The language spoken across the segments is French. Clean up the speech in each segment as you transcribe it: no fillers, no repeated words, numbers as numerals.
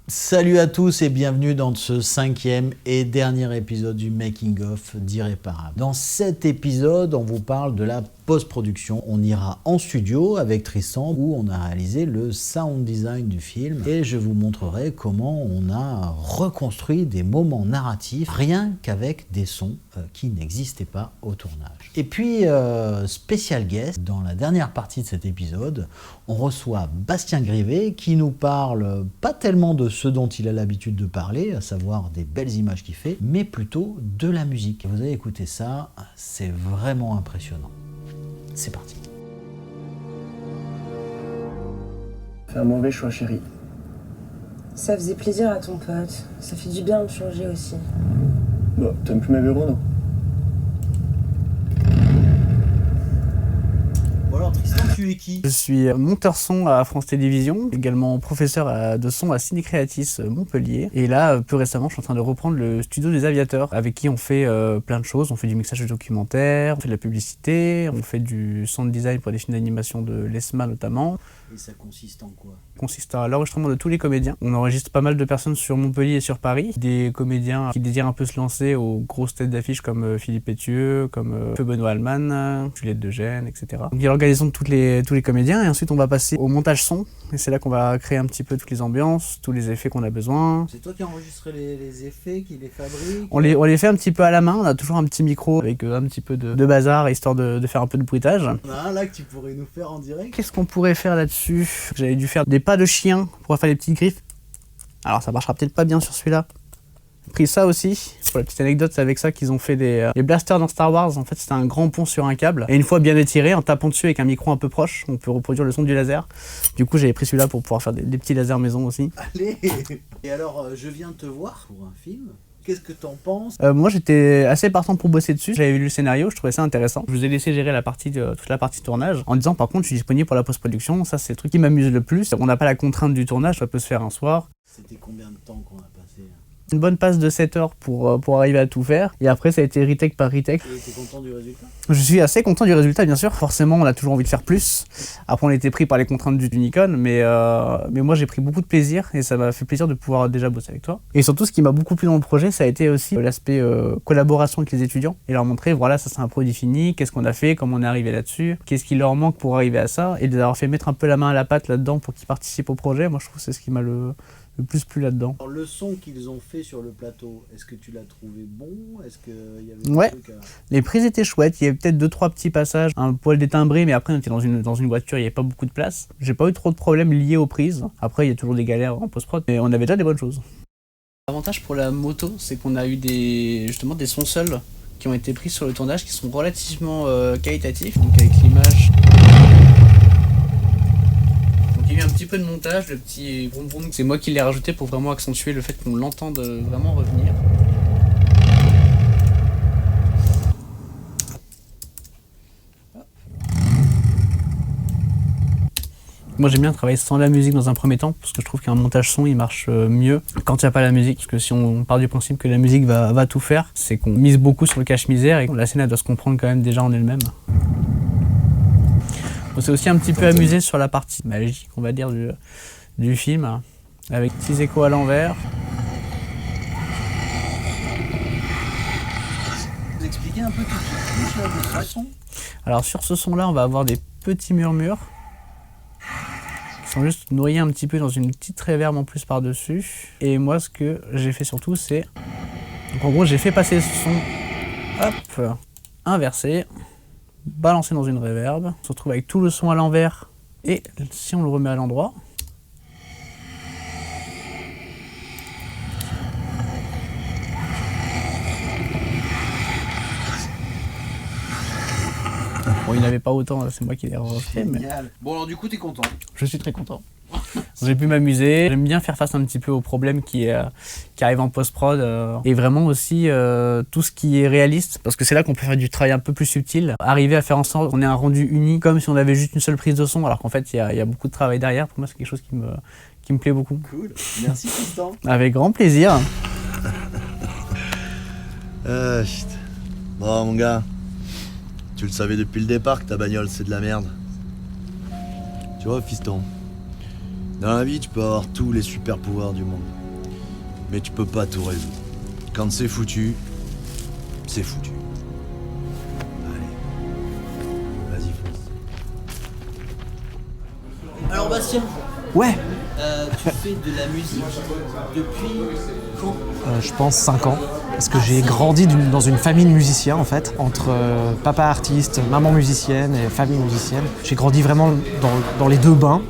Salut à tous et bienvenue dans ce 5e et dernier épisode du Making of d'Irréparable. Dans cet épisode, on vous parle de la post-production. On ira en studio avec Tristan où on a réalisé le sound design du film et je vous montrerai comment on a reconstruit des moments narratifs rien qu'avec des sons qui n'existaient pas au tournage. Et puis, spécial guest, dans la dernière partie de cet épisode, on reçoit Bastien Grivet qui nous parle pas tellement de ce dont il a l'habitude de parler, à savoir des belles images qu'il fait, mais plutôt de la musique. Vous allez écouter ça, c'est vraiment impressionnant. C'est parti. Fais un mauvais choix, chérie. Ça faisait plaisir à ton pote. Ça fait du bien de changer aussi. Bah, t'aimes plus mes bureaux, non? Bon alors Tristan, tu es qui? Je suis monteur son à France Télévisions, également professeur de son à Ciné Creatis Montpellier. Et là, plus récemment, je suis en train de reprendre le studio des Aviateurs, avec qui on fait plein de choses. On fait du mixage de documentaires, on fait de la publicité, on fait du sound design pour des films d'animation de l'ESMA notamment. Et ça consiste en quoi? Consiste à l'enregistrement de tous les comédiens. On enregistre pas mal de personnes sur Montpellier et sur Paris. Des comédiens qui désirent un peu se lancer aux grosses têtes d'affiche comme Philippe Pétieux, comme Feu Benoît Alman, Juliette de Gênes, etc. Donc il y a l'organisation de tous les comédiens et ensuite on va passer au montage son. Et c'est là qu'on va créer un petit peu toutes les ambiances, tous les effets qu'on a besoin. C'est toi qui enregistres les effets, qui les fabrique? On les fait un petit peu à la main, on a toujours un petit micro avec un petit peu de bazar histoire de faire un peu de bruitage. On a un là que tu pourrais nous faire en direct. Qu'est-ce qu'on pourrait faire là-dessus? J'avais dû faire des pas de chien pour faire les petites griffes. Alors ça marchera peut-être pas bien sur celui-là. J'ai pris ça aussi. Pour la petite anecdote, c'est avec ça qu'ils ont fait les blasters dans Star Wars. En fait, c'était un grand pont sur un câble. Et une fois bien étiré, en tapant dessus avec un micro un peu proche, on peut reproduire le son du laser. Du coup, j'avais pris celui-là pour pouvoir faire des petits lasers maison aussi. Allez. Et alors, je viens te voir pour un film. Qu'est-ce que t'en penses? Moi, j'étais assez partant pour bosser dessus. J'avais vu le scénario, je trouvais ça intéressant. Je vous ai laissé gérer toute la partie tournage en disant par contre, je suis disponible pour la post-production. Ça, c'est le truc qui m'amuse le plus. On n'a pas la contrainte du tournage, ça peut se faire un soir. C'était combien de temps qu'on a passé? Une bonne passe de 7 heures pour arriver à tout faire. Et après, ça a été retake par retake. Et t'es content du résultat? Je suis assez content du résultat, bien sûr. Forcément, on a toujours envie de faire plus. Après, on était pris par les contraintes du Nikon, mais moi, j'ai pris beaucoup de plaisir et ça m'a fait plaisir de pouvoir déjà bosser avec toi. Et surtout, ce qui m'a beaucoup plu dans le projet, ça a été aussi l'aspect collaboration avec les étudiants et leur montrer, voilà, ça c'est un produit fini, qu'est-ce qu'on a fait, comment on est arrivé là-dessus, qu'est-ce qui leur manque pour arriver à ça, et de les avoir fait mettre un peu la main à la pâte là-dedans pour qu'ils participent au projet. Moi, je trouve que c'est ce qui m'a le plus plu là-dedans. Alors, le son qu'ils ont fait sur le plateau, est-ce que tu l'as trouvé bon? Est-ce qu'il y avait Ouais. des trucs à... Les prises étaient chouettes, il y avait peut-être 2-3 petits passages, un poil détimbré, mais après on était dans une voiture, il n'y avait pas beaucoup de place. J'ai pas eu trop de problèmes liés aux prises. Après, il y a toujours des galères en post-prod, mais on avait déjà des bonnes choses. L'avantage pour la moto, c'est qu'on a eu justement des sons seuls qui ont été pris sur le tournage qui sont relativement qualitatifs, donc avec l'image. Il y a eu un petit peu de montage, le petit vroom vroom, c'est moi qui l'ai rajouté pour vraiment accentuer le fait qu'on l'entende vraiment revenir. Moi j'aime bien travailler sans la musique dans un premier temps parce que je trouve qu'un montage son il marche mieux quand il n'y a pas la musique, parce que si on part du principe que la musique va tout faire, c'est qu'on mise beaucoup sur le cache-misère et la scène elle doit se comprendre quand même déjà en elle-même. On s'est aussi un petit peu amusé sur la partie magique, on va dire, du film, avec petits échos à l'envers. Vous expliquez un peu tout ce qui touche là, de son? Alors sur ce son-là, on va avoir des petits murmures qui sont juste noyés un petit peu dans une petite réverb en plus par-dessus. Et moi, ce que j'ai fait surtout, c'est... Donc en gros, j'ai fait passer ce son, hop, inversé, balancé dans une réverb. On se retrouve avec tout le son à l'envers. Et si on le remet à l'endroit... Bon, il n'avait pas autant, c'est moi qui l'ai refait, mais Génial. Bon alors du coup t'es content? je suis très content. J'ai pu m'amuser. J'aime bien faire face un petit peu aux problèmes qui arrivent en post-prod et vraiment aussi tout ce qui est réaliste, parce que c'est là qu'on peut faire du travail un peu plus subtil. Arriver à faire en sorte qu'on ait un rendu uni comme si on avait juste une seule prise de son, alors qu'en fait il y a beaucoup de travail derrière. Pour moi c'est quelque chose qui me plaît beaucoup. Cool. Merci Tristan. Avec grand plaisir. Shit. Bon, mon gars, tu le savais depuis le départ que ta bagnole c'est de la merde. Tu vois, fiston, Dans la vie, tu peux avoir tous les super pouvoirs du monde. Mais tu peux pas tout résoudre. Quand c'est foutu, c'est foutu. Allez. Vas-y, fonce. Alors Bastien, Ouais, tu fais de la musique depuis quand? je pense 5 ans. Parce que j'ai grandi dans une famille de musiciens en fait, entre papa artiste, maman musicienne et famille musicienne. J'ai grandi vraiment dans les deux bains.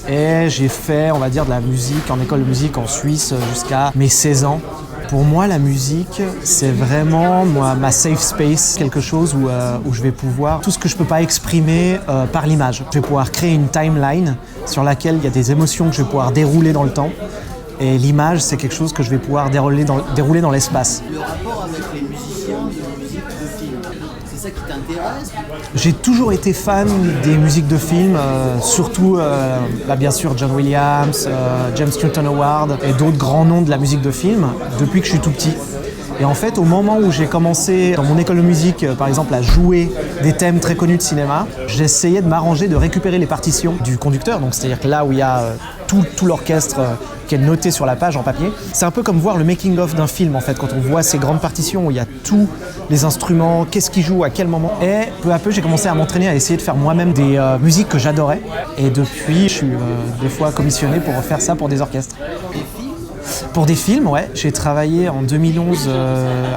Et j'ai fait, on va dire, de la musique en école de musique en Suisse jusqu'à mes 16 ans. Pour moi, la musique, c'est vraiment ma safe space, quelque chose où je vais pouvoir, tout ce que je ne peux pas exprimer par l'image. Je vais pouvoir créer une timeline sur laquelle il y a des émotions que je vais pouvoir dérouler dans le temps. Et l'image, c'est quelque chose que je vais pouvoir dérouler dans l'espace. Le rapport avec les musiciens de musique de film, c'est ça qui t'intéresse? J'ai toujours été fan des musiques de films, surtout bien sûr John Williams, James Newton Howard et d'autres grands noms de la musique de film depuis que je suis tout petit. Et en fait, au moment où j'ai commencé dans mon école de musique, par exemple, à jouer des thèmes très connus de cinéma, j'essayais de m'arranger de récupérer les partitions du conducteur. Donc, c'est-à-dire que là où il y a tout l'orchestre qui est noté sur la page en papier, c'est un peu comme voir le making-of d'un film, en fait, quand on voit ces grandes partitions où il y a tous les instruments, qu'est-ce qui joue, à quel moment. Et peu à peu, j'ai commencé à m'entraîner à essayer de faire moi-même des musiques que j'adorais. Et depuis, je suis des fois commissionné pour faire ça pour des orchestres. Pour des films, ouais. J'ai travaillé en 2011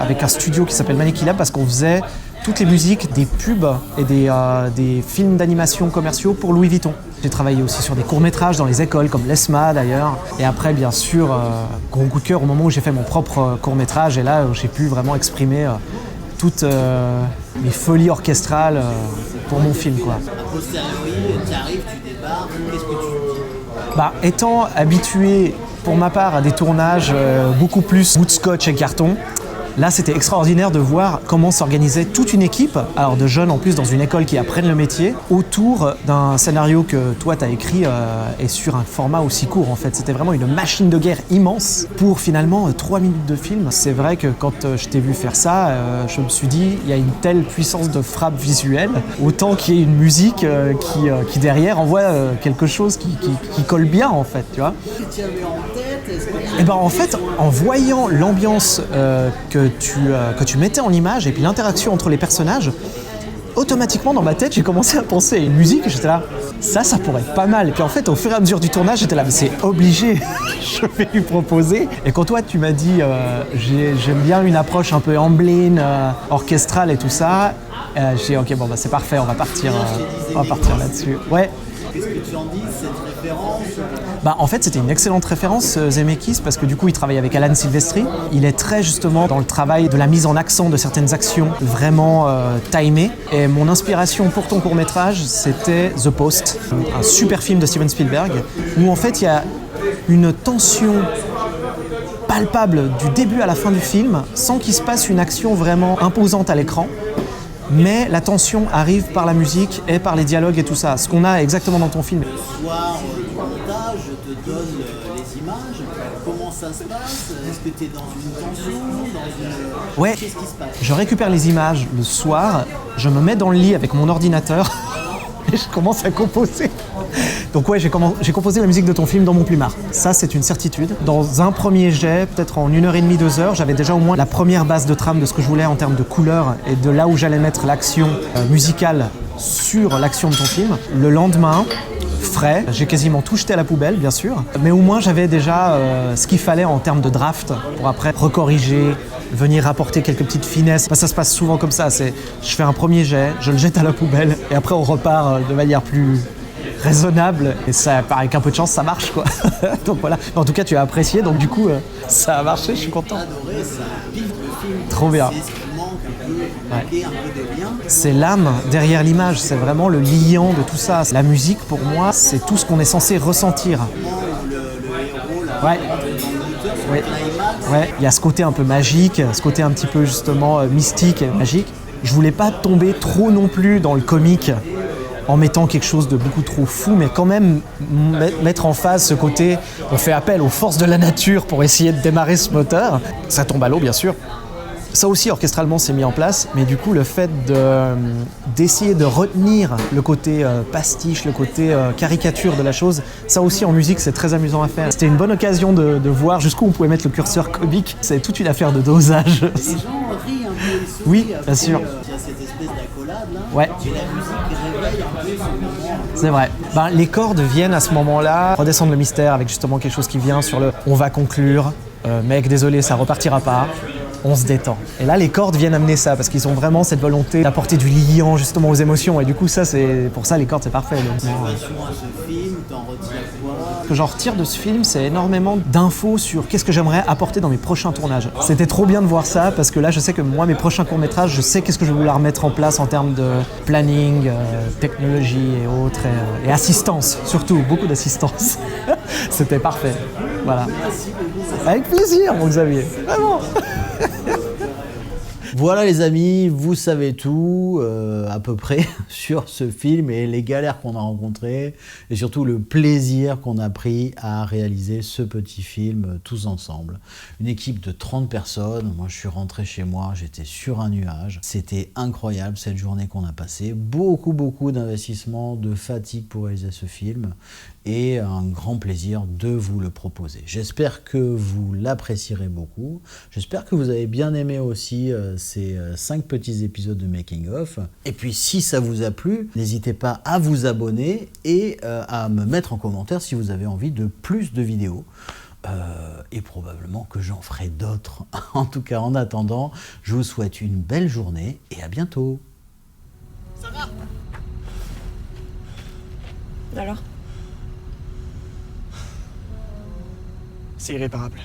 avec un studio qui s'appelle Maneki Lab parce qu'on faisait toutes les musiques des pubs et des films d'animation commerciaux pour Louis Vuitton. J'ai travaillé aussi sur des courts-métrages dans les écoles, comme l'ESMA d'ailleurs. Et après, bien sûr, gros coup de cœur au moment où j'ai fait mon propre court-métrage. Et là, j'ai pu vraiment exprimer toutes mes folies orchestrales pour mon film, quoi. A posteriori, tu arrives, tu débarques, qu'est-ce que tu dis? Étant habitué pour ma part à des tournages beaucoup plus bout de scotch et carton, là c'était extraordinaire de voir comment s'organisait toute une équipe, alors de jeunes en plus dans une école qui apprennent le métier, autour d'un scénario que toi tu as écrit et sur un format aussi court en fait. C'était vraiment une machine de guerre immense pour finalement 3 minutes de film. C'est vrai que quand je t'ai vu faire ça, je me suis dit il y a une telle puissance de frappe visuelle, autant qu'il y ait une musique qui derrière envoie quelque chose qui colle bien en fait, tu vois. Tu avais en tête? En fait, en voyant l'ambiance que tu mettais en image et puis l'interaction entre les personnages, automatiquement dans ma tête j'ai commencé à penser à une musique et j'étais là, ça pourrait être pas mal. Et puis en fait au fur et à mesure du tournage j'étais là, mais c'est obligé, je vais lui proposer. Et quand toi tu m'as dit j'aime bien une approche un peu Amblin, orchestrale et tout ça, j'ai dit ok c'est parfait, on va partir là-dessus. Ouais. Qu'est-ce que tu en dis, cette référence? En fait, c'était une excellente référence, Zemeckis, parce que du coup, il travaille avec Alan Silvestri. Il est très justement dans le travail de la mise en accent de certaines actions vraiment timées. Et mon inspiration pour ton court-métrage, c'était The Post, un super film de Steven Spielberg, où en fait, il y a une tension palpable du début à la fin du film, sans qu'il se passe une action vraiment imposante à l'écran. Mais la tension arrive par la musique et par les dialogues et tout ça, ce qu'on a exactement dans ton film. Le soir du montage, je te donne les images. Comment ça se passe? Est-ce que tu es dans une tension, Ouais, Qu'est-ce qui se passe? je récupère les images le soir, je me mets dans le lit avec mon ordinateur et je commence à composer. Donc ouais, j'ai composé la musique de ton film dans mon plumard. Ça, c'est une certitude. Dans un premier jet, peut-être en 1h30, 2 heures, j'avais déjà au moins la première base de trame de ce que je voulais en termes de couleurs et de là où j'allais mettre l'action musicale sur l'action de ton film. Le lendemain, frais, j'ai quasiment tout jeté à la poubelle, bien sûr, mais au moins j'avais déjà ce qu'il fallait en termes de draft pour après recorriger, venir apporter quelques petites finesses. Ça se passe souvent comme ça, je fais un premier jet, je le jette à la poubelle et après on repart de manière plus raisonnable et ça, avec un peu de chance, ça marche quoi. Donc voilà. En tout cas, tu as apprécié, donc du coup, ça a marché, je suis content. Adoré, ça pique le film. Trop bien. C'est ce qui manque un peu, un peu de lien. C'est l'âme derrière l'image, c'est vraiment le liant de tout ça. La musique, pour moi, c'est tout ce qu'on est censé ressentir. Le héros, là, Ouais. rentre dans le moteur, sur Ouais. le climax. Ouais, il y a ce côté un peu magique, ce côté un petit peu justement mystique et magique. Je voulais pas tomber trop non plus dans le comique en mettant quelque chose de beaucoup trop fou, mais quand même mettre en phase ce côté, on fait appel aux forces de la nature pour essayer de démarrer ce moteur. Ça tombe à l'eau, bien sûr. Ça aussi, orchestralement, c'est mis en place, mais du coup, le fait d'essayer de retenir le côté pastiche, le côté caricature de la chose, ça aussi, en musique, c'est très amusant à faire. C'était une bonne occasion de voir jusqu'où on pouvait mettre le curseur comique. C'est toute une affaire de dosage. Les gens rient un peu, ils sourient. Oui, bien sûr. Il y a cette espèce d'accolade là. Ouais. Et la musique réveille un peu ce moment. C'est vrai. Ben, les cordes viennent à ce moment-là redescendre le mystère avec justement quelque chose qui vient sur le « on va conclure, mec, désolé, ça repartira pas ». On se détend. Et là, les cordes viennent amener ça, parce qu'ils ont vraiment cette volonté d'apporter du liant justement aux émotions. Et du coup, ça, c'est pour ça, les cordes, c'est parfait. Donc, Motivation à ce film, t'en retires quoi? ce que j'en retire de ce film, c'est énormément d'infos sur qu'est-ce que j'aimerais apporter dans mes prochains tournages. C'était trop bien de voir ça, parce que là, je sais que moi, mes prochains courts-métrages, je sais qu'est-ce que je vais vouloir mettre en place en termes de planning, technologie et autres, et assistance, surtout, beaucoup d'assistance. C'était parfait. Voilà. Avec plaisir, mon Xavier. Vraiment. Voilà les amis, vous savez tout à peu près sur ce film et les galères qu'on a rencontrées et surtout le plaisir qu'on a pris à réaliser ce petit film tous ensemble. Une équipe de 30 personnes, moi je suis rentré chez moi, j'étais sur un nuage. C'était incroyable cette journée qu'on a passée, beaucoup d'investissement, de fatigue pour réaliser ce film et un grand plaisir de vous le proposer. J'espère que vous l'apprécierez beaucoup, j'espère que vous avez bien aimé aussi ces 5 petits épisodes de Making of. Et puis si ça vous a plu, n'hésitez pas à vous abonner et à me mettre en commentaire si vous avez envie de plus de vidéos. Et probablement que j'en ferai d'autres. En tout cas, en attendant, je vous souhaite une belle journée et à bientôt. Alors ? C'est irréparable.